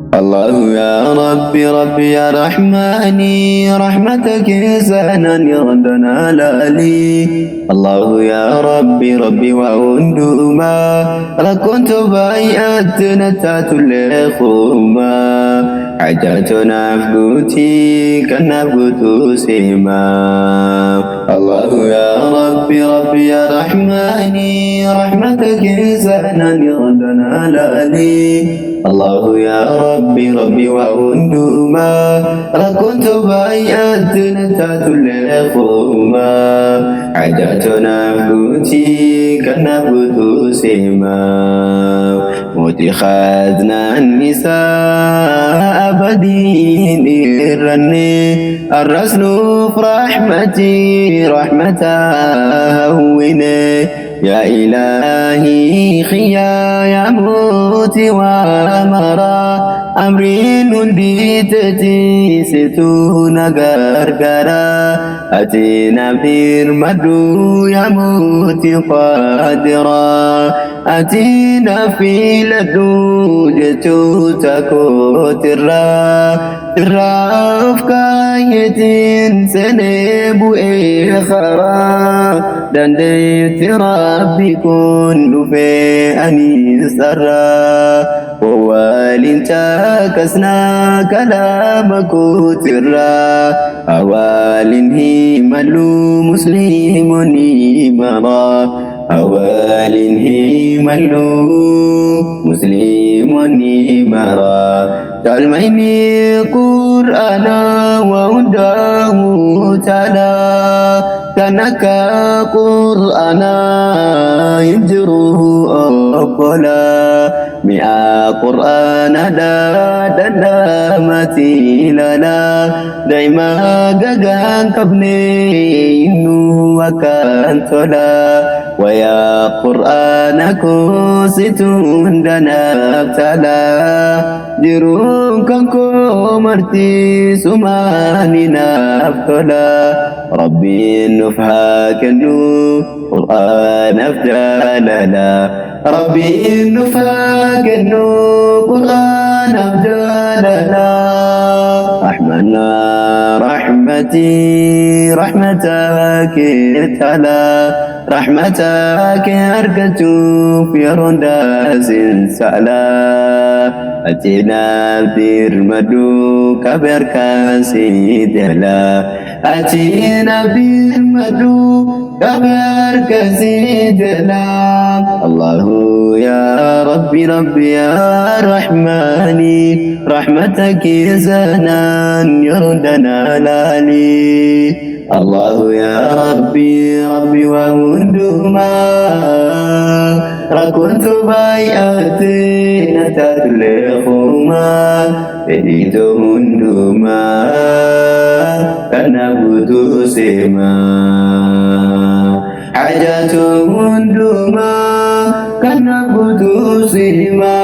الله يا ربي ربي يا رحماني رحمتك سهنا يردنا لالي الله يا ربي ربي وأندوما لكنت بيأت نتات لخوما حاجتنا فقوتي كنبت سيما الله يا ربي ربي يا رحماني رحمتك سهنا يردنا لالي الله يا ربي ربي وأندوما لكنت بيأت نتات لخوما حاجتنا فقوتي كنبت سيما واتخاذنا النساء بدين إرني الرسل في رحمتي رحمة هوني يا إلهي خيا موت ومرا أمري نديتتي ستون غرغرا أتينا برمدو يا موت قادرا أتينا في لدو جتو تكو تراف كايتين سنبو إخرا دنديت ربي كن في أني سرا ووالين تاكسنا كلامك ترا أوالين هيملو مسلم نيمرا أوالين هيملو مسلم نيمرا تعلميني قرآنا وهداه تعالى كانك قرآنا يجره أقلا مئة قرآن دا ماتي لنا دايما قاقان قبني إنو وكان تولا ويا قرآن كوستون دنا ابتلا جرون كنكو مرتي سماني نابتلا ربي النفحة كنو قرآن أفجالنا ربي النفحة كنو قرآن أفجالنا رحمنا رحمتي رحمتك تلا رحمتك أركتو في رنداز سألا أتينا برمدو كبر كاسي دلا أتينا برمدو كبر كاسي دلا الله يا ربي ربي يا رحماني رحمتك زنان يردنا لالي الله يا ربي ربي وهندما ركنت بيأتي نتات لخوما بديت هندما كنبت سيما حاجة هندما كنبت سيما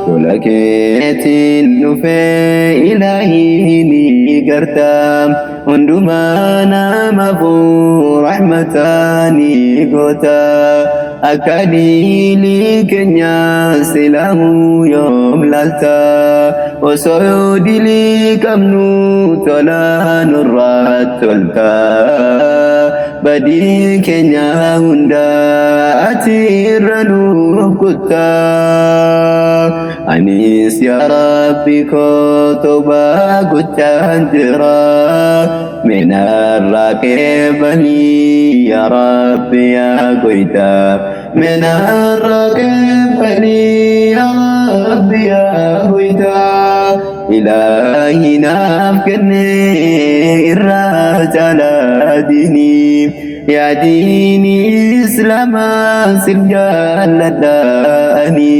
تلكيت النفي إلهي نيقرتام هندما نامفو رحمتاني قوتا أكاديلي كنيا سلاه يوم لالتا وسعودي لي كمنو تلا نرات تلتا بدي كنيا هندا أتيرنو كتا أنيس يا ربي كتبا كتا جرا من الراكب لي يا ربي يا قيتا من الراكب لي يا ربي يا قيتا إلهي نافكني الرجال ديني يا ديني إسلاما سرجال لداني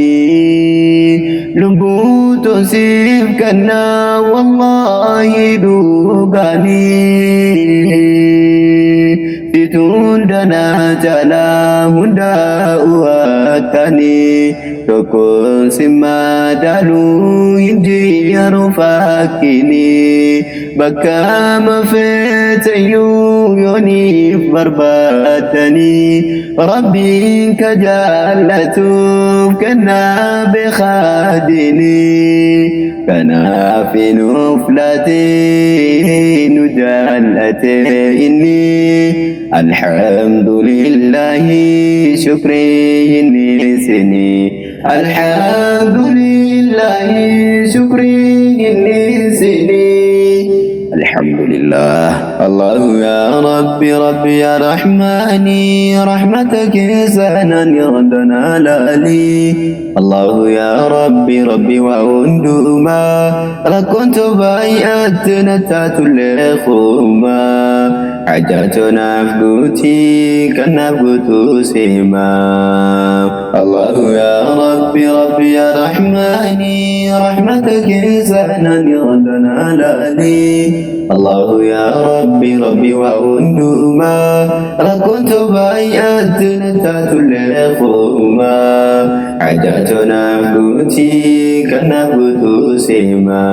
لبوت سيف كنا والله دوغاني situndana jala hunda uatani tokon simadalu indi يرفقني بكى مفتيو يونيف برباتني ربي كجالته كنا بخادني كنا في نفلتي نجالتي إني الحمد لله شكري إني سني الحمد لله شكري إني سني الحمد لله الله يا ربي ربي يا رحماني رحمتك سهنا يغدنا لالي الله يا ربي ربي وأندوما لكنت بايات نتات لخوما حاجات نفقتي كنفقت سيما الله يا ربي ربي يا رحماني رحمتك سهنا يغدنا لالي الله يا ربي ربي وأندوما لكنت بايات نتات لخوما حاجات نفقتي كنفقت سيما